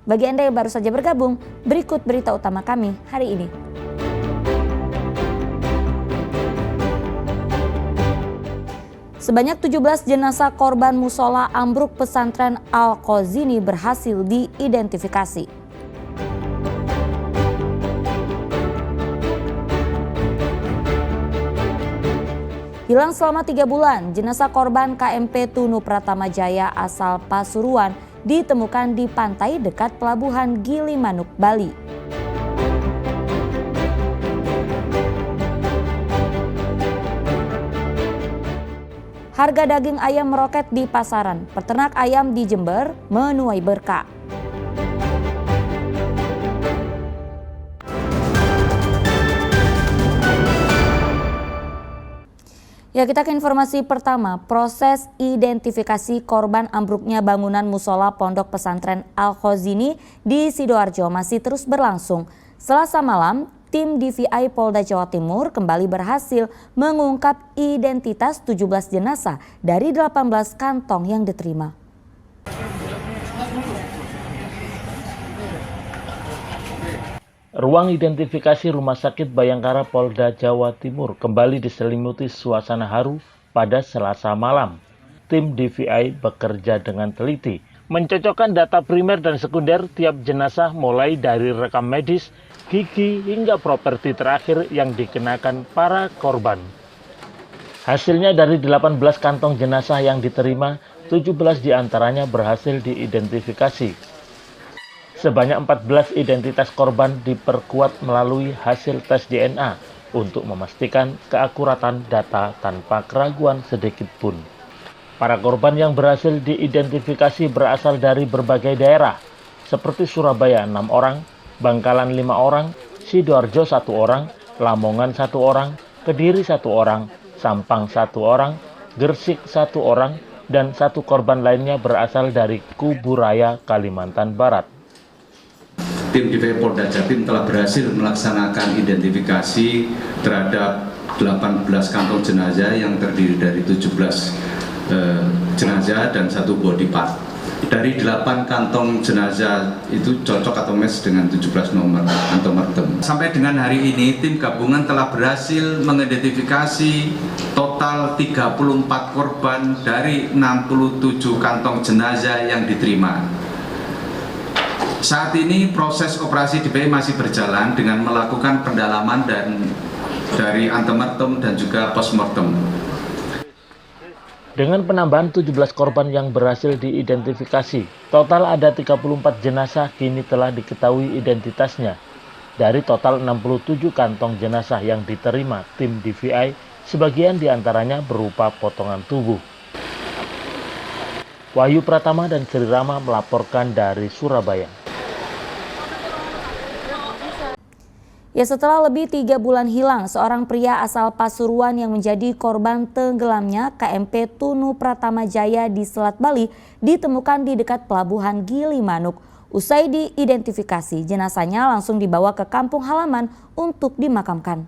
Bagi Anda yang baru saja bergabung, berikut berita utama kami hari ini. Sebanyak 17 jenazah korban musola ambruk pesantren Al-Khazini berhasil diidentifikasi. Hilang selama 3 bulan, jenazah korban KMP Tunu Pratama Jaya asal Pasuruan ditemukan di pantai dekat Pelabuhan Gilimanuk, Bali. Harga daging ayam meroket di pasaran. Peternak ayam di Jember menuai berkah. Ya, kita ke informasi pertama. Proses identifikasi korban ambruknya bangunan musola Pondok Pesantren Al-Khazini di Sidoarjo masih terus berlangsung. Selasa malam, tim DVI Polda Jawa Timur kembali berhasil mengungkap identitas 17 jenazah dari 18 kantong yang diterima. Ruang identifikasi Rumah Sakit Bayangkara Polda Jawa Timur kembali diselimuti suasana haru pada Selasa malam. Tim DVI bekerja dengan teliti, mencocokkan data primer dan sekunder tiap jenazah mulai dari rekam medis, gigi hingga properti terakhir yang dikenakan para korban. Hasilnya dari 18 kantong jenazah yang diterima, 17 diantaranya berhasil diidentifikasi. Sebanyak 14 identitas korban diperkuat melalui hasil tes DNA untuk memastikan keakuratan data tanpa keraguan sedikit pun. Para korban yang berhasil diidentifikasi berasal dari berbagai daerah, seperti Surabaya 6 orang, Bangkalan 5 orang, Sidoarjo 1 orang, Lamongan 1 orang, Kediri 1 orang, Sampang 1 orang, Gresik 1 orang, dan 1 korban lainnya berasal dari Kuburaya, Kalimantan Barat. Tim DVI Polda Jatim telah berhasil melaksanakan identifikasi terhadap 18 kantong jenazah yang terdiri dari 17 jenazah dan 1 body part. Dari 8 kantong jenazah itu cocok atau match dengan 17 nomor antemortem. Sampai dengan hari ini tim gabungan telah berhasil mengidentifikasi total 34 korban dari 67 kantong jenazah yang diterima. Saat ini proses operasi DVI masih berjalan dengan melakukan pendalaman dan dari antemortem dan juga postmortem. Dengan penambahan 17 korban yang berhasil diidentifikasi, total ada 34 jenazah kini telah diketahui identitasnya. Dari total 67 kantong jenazah yang diterima tim DVI, sebagian diantaranya berupa potongan tubuh. Wahyu Pratama dan Sri Rama melaporkan dari Surabaya. Ya, setelah lebih 3 bulan hilang, seorang pria asal Pasuruan yang menjadi korban tenggelamnya KMP Tunu Pratama Jaya di Selat Bali ditemukan di dekat Pelabuhan Gilimanuk. Usai diidentifikasi, jenazahnya langsung dibawa ke kampung halaman untuk dimakamkan.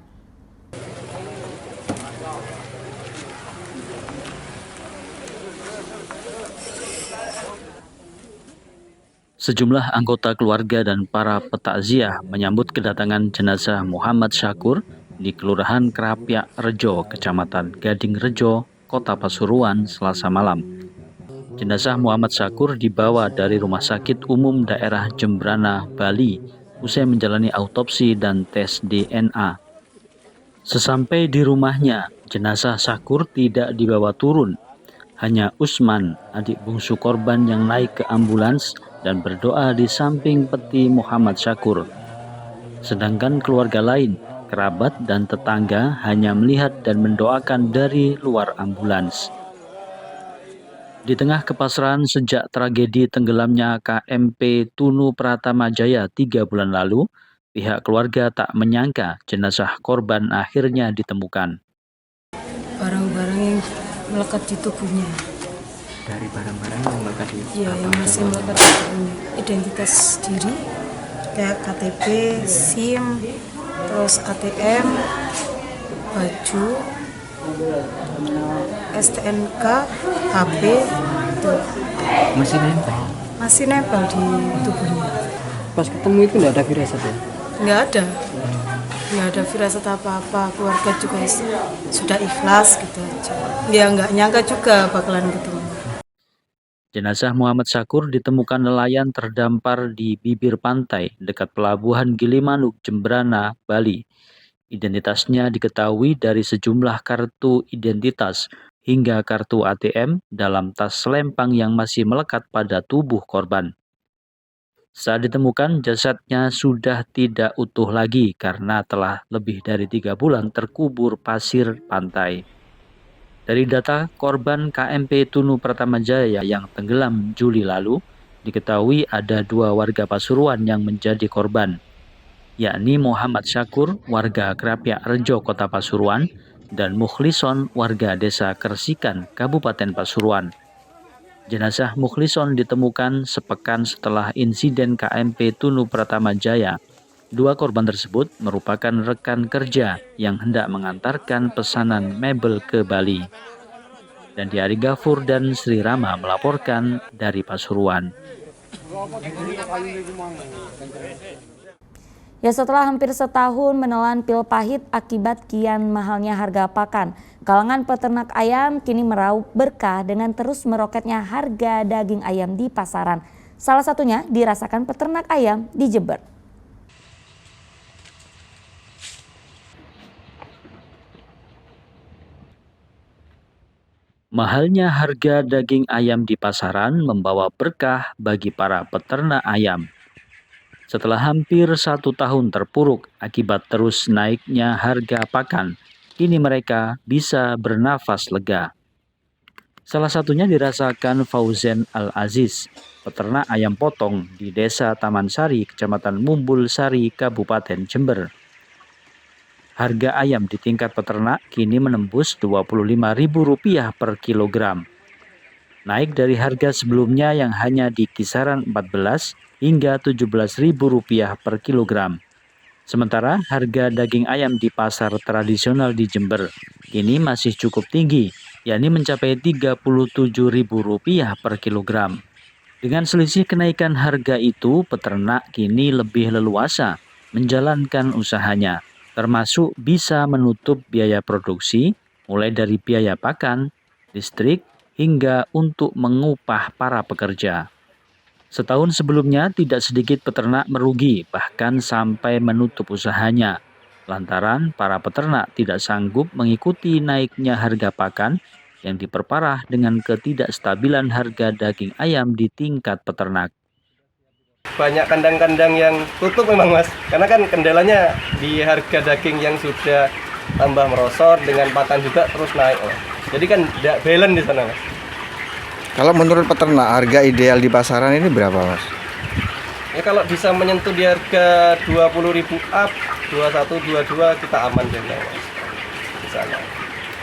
Sejumlah anggota keluarga dan para petakziah menyambut kedatangan jenazah Muhammad Syakur di Kelurahan Krapyak Rejo, Kecamatan Gading Rejo, Kota Pasuruan, Selasa malam. Jenazah Muhammad Syakur dibawa dari Rumah Sakit Umum Daerah Jembrana, Bali, usai menjalani autopsi dan tes DNA. Sesampai di rumahnya, jenazah Syakur tidak dibawa turun. Hanya Usman, adik bungsu korban yang naik ke ambulans dan berdoa di samping peti Muhammad Syakur. Sedangkan keluarga lain, kerabat dan tetangga hanya melihat dan mendoakan dari luar ambulans. Di tengah kepasrahan sejak tragedi tenggelamnya KMP Tunu Pratama Jaya 3 bulan lalu, pihak keluarga tak menyangka jenazah korban akhirnya ditemukan. Barang-barang yang melekat di tubuhnya. Dari barang-barang yang melekat di Iya, yang masih melekat di tubuhnya. Identitas diri, kayak KTP, SIM, terus ATM, baju, STNK, HP, itu masih nempel masih nempel di tubuhnya. Pas ketemu itu nggak ada firasat ya? Nggak ada firasat apa-apa, keluarga juga sudah ikhlas gitu aja. Ya nggak nyangka juga bakalan ketemu. Jenazah Muhammad Syakur ditemukan nelayan terdampar di bibir pantai dekat pelabuhan Gilimanuk, Jembrana, Bali. Identitasnya diketahui dari sejumlah kartu identitas hingga kartu ATM dalam tas selempang yang masih melekat pada tubuh korban. Saat ditemukan, jasadnya sudah tidak utuh lagi karena telah lebih dari 3 bulan terkubur pasir pantai. Dari data korban KMP Tunu Pratamajaya yang tenggelam Juli lalu, diketahui ada 2 warga Pasuruan yang menjadi korban, yakni Muhammad Syakur, warga Krapyak Rejo, Kota Pasuruan, dan Mukhlison, warga Desa Kersikan, Kabupaten Pasuruan. Jenazah Mukhlison ditemukan sepekan setelah insiden KMP Tunu Pratamajaya. 2 korban tersebut merupakan rekan kerja yang hendak mengantarkan pesanan mebel ke Bali. Dan Ari Gafur dan Sri Rama melaporkan dari Pasuruan. Ya, setelah hampir setahun menelan pil pahit akibat kian mahalnya harga pakan, kalangan peternak ayam kini meraup berkah dengan terus meroketnya harga daging ayam di pasaran. Salah satunya dirasakan peternak ayam di Jember. Mahalnya harga daging ayam di pasaran membawa berkah bagi para peternak ayam. Setelah hampir 1 tahun terpuruk akibat terus naiknya harga pakan, kini mereka bisa bernafas lega. Salah satunya dirasakan Fauzen Al-Aziz, peternak ayam potong di Desa Taman Sari, Kecamatan Mumbul Sari, Kabupaten Jember. Harga ayam di tingkat peternak kini menembus Rp25.000 per kilogram. Naik dari harga sebelumnya yang hanya di kisaran Rp14 hingga Rp17.000 per kilogram. Sementara harga daging ayam di pasar tradisional di Jember kini masih cukup tinggi, yakni mencapai Rp37.000 per kilogram. Dengan selisih kenaikan harga itu, peternak kini lebih leluasa menjalankan usahanya, termasuk bisa menutup biaya produksi, mulai dari biaya pakan, listrik, hingga untuk mengupah para pekerja. Setahun sebelumnya tidak sedikit peternak merugi, bahkan sampai menutup usahanya, lantaran para peternak tidak sanggup mengikuti naiknya harga pakan yang diperparah dengan ketidakstabilan harga daging ayam di tingkat peternak. Banyak kandang-kandang yang tutup memang Mas, karena kan kendalanya di harga daging yang sudah tambah merosot, dengan pakan juga terus naik Mas. Jadi kan tidak balance di sana Mas. Kalau menurut peternak harga ideal di pasaran ini berapa Mas? Ya kalau bisa menyentuh di harga 20.000 up, 21, 22 kita aman juga Mas. Di sana.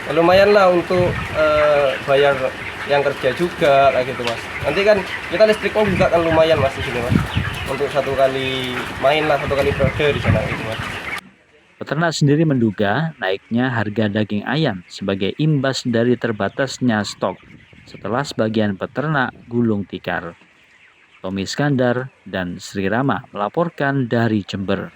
Ya, lumayan lah untuk bayar yang kerja juga kayak gitu Mas. Nanti kan kita listriknya juga kan lumayan Mas di sini Mas. Untuk 1 kali main lah, 1 kali periode di sana gitu Mas. Peternak sendiri menduga naiknya harga daging ayam sebagai imbas dari terbatasnya stok setelah sebagian peternak gulung tikar. Tommy Iskandar dan Sri Rama melaporkan dari Jember.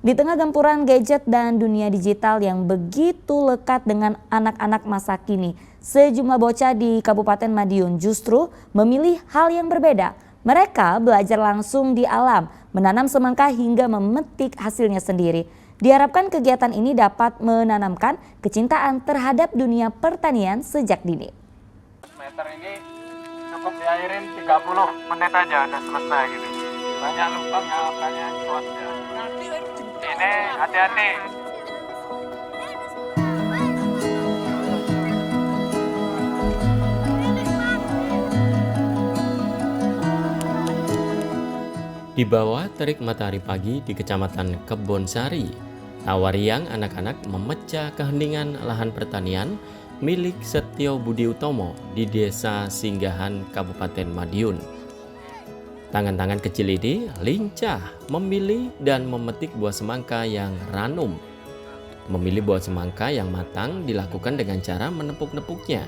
Di tengah gempuran gadget dan dunia digital yang begitu lekat dengan anak-anak masa kini, sejumlah bocah di Kabupaten Madiun justru memilih hal yang berbeda. Mereka belajar langsung di alam, menanam semangka hingga memetik hasilnya sendiri. Diharapkan kegiatan ini dapat menanamkan kecintaan terhadap dunia pertanian sejak dini. Meter ini cukup diairin 30 menit aja udah selesai gitu. Banyak lubangnya, banyak cuannya. Ini hati-hati. Di bawah terik matahari pagi di Kecamatan Kebonsari, tawariang anak-anak memecah keheningan lahan pertanian milik Setio Budi Utomo di Desa Singgahan, Kabupaten Madiun. Tangan-tangan kecil ini lincah memilih dan memetik buah semangka yang ranum. Memilih buah semangka yang matang dilakukan dengan cara menepuk-nepuknya.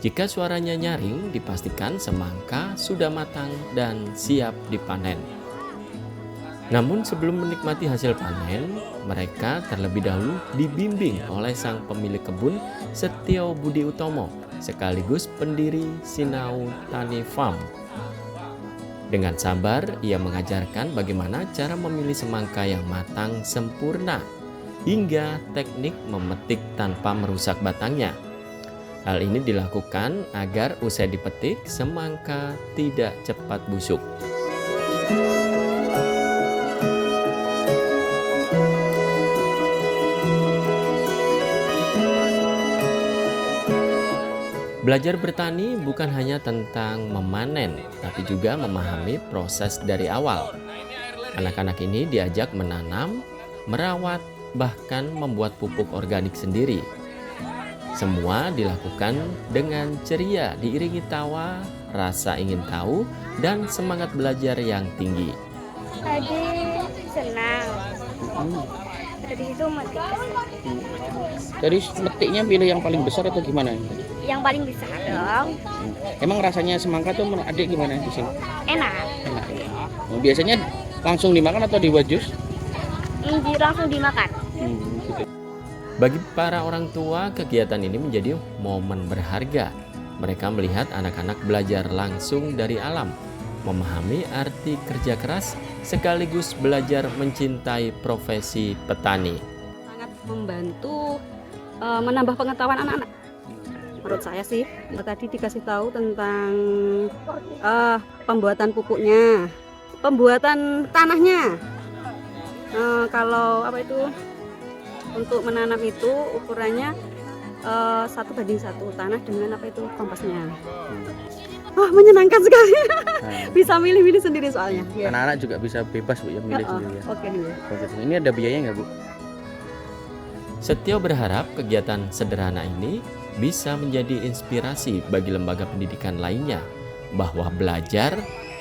Jika suaranya nyaring, dipastikan semangka sudah matang dan siap dipanen. Namun sebelum menikmati hasil panen, mereka terlebih dahulu dibimbing oleh sang pemilik kebun Setio Budi Utomo, sekaligus pendiri Sinau Tani Farm. Dengan sabar, ia mengajarkan bagaimana cara memilih semangka yang matang sempurna, hingga teknik memetik tanpa merusak batangnya. Hal ini dilakukan agar usai dipetik, semangka tidak cepat busuk. Belajar bertani bukan hanya tentang memanen, tapi juga memahami proses dari awal. Anak-anak ini diajak menanam, merawat, bahkan membuat pupuk organik sendiri. Semua dilakukan dengan ceria, diiringi tawa, rasa ingin tahu, dan semangat belajar yang tinggi. Tadi senang. Dari itu metik. Dari metiknya pilih yang paling besar atau gimana? Yang paling besar dong. Emang rasanya semangka tuh menurut adik gimana di sini? Enak. Enak. Biasanya langsung dimakan atau dibuat jus? Langsung dimakan. Gitu. Bagi para orang tua, kegiatan ini menjadi momen berharga. Mereka melihat anak-anak belajar langsung dari alam, memahami arti kerja keras, sekaligus belajar mencintai profesi petani. Sangat membantu menambah pengetahuan anak-anak. Menurut saya sih, tadi dikasih tahu tentang pembuatan pupuknya, pembuatan tanahnya. Kalau untuk menanam itu ukurannya 1:1 tanah dengan kompasnya. Menyenangkan sekali. Bisa milih-milih sendiri soalnya. Anak-anak juga bisa bebas Bu ya milih sendiri ya. Oke. Ini ada biayanya nggak Bu? Setio berharap kegiatan sederhana ini bisa menjadi inspirasi bagi lembaga pendidikan lainnya, bahwa belajar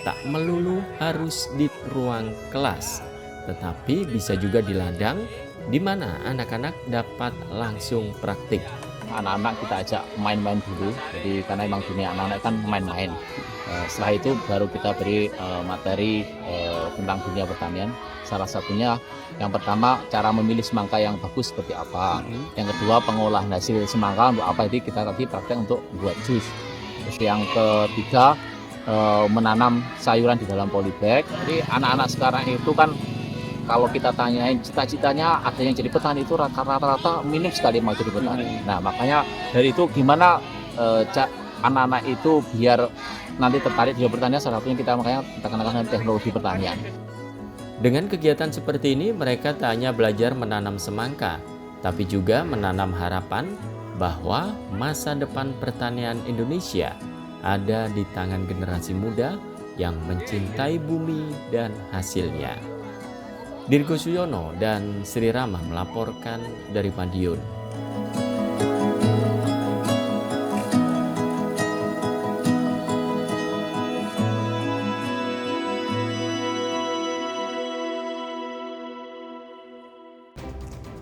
tak melulu harus di ruang kelas, tetapi bisa juga di ladang, di mana anak-anak dapat langsung praktik. Anak-anak kita ajak main-main dulu, jadi karena memang dunia anak-anak kan main-main. Setelah itu baru kita beri materi tentang dunia pertanian. Salah satunya yang pertama cara memilih semangka yang bagus seperti apa. Yang kedua pengolahan hasil semangka untuk apa, itu kita tadi praktek untuk buat jus. Terus yang ketiga menanam sayuran di dalam polybag. Jadi anak-anak sekarang itu kan kalau kita tanyain cita-citanya ada yang jadi petani itu rata-rata minim sekali mau jadi petani. Nah makanya dari itu gimana anak-anak itu biar nanti tertarik di pertanian, salah satunya makanya kita kenakan teknologi pertanian. Dengan kegiatan seperti ini, mereka tak hanya belajar menanam semangka, tapi juga menanam harapan bahwa masa depan pertanian Indonesia ada di tangan generasi muda yang mencintai bumi dan hasilnya. Dirgo Suyono dan Sri Rama melaporkan dari Madiun.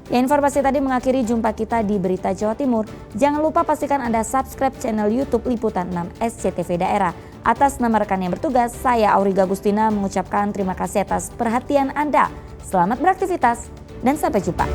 Ya, informasi tadi mengakhiri jumpa kita di Berita Jawa Timur. Jangan lupa pastikan Anda subscribe channel YouTube Liputan 6 SCTV Daerah. Atas nama rekan yang bertugas, saya Auriga Agustina mengucapkan terima kasih atas perhatian Anda. Selamat beraktivitas dan sampai jumpa.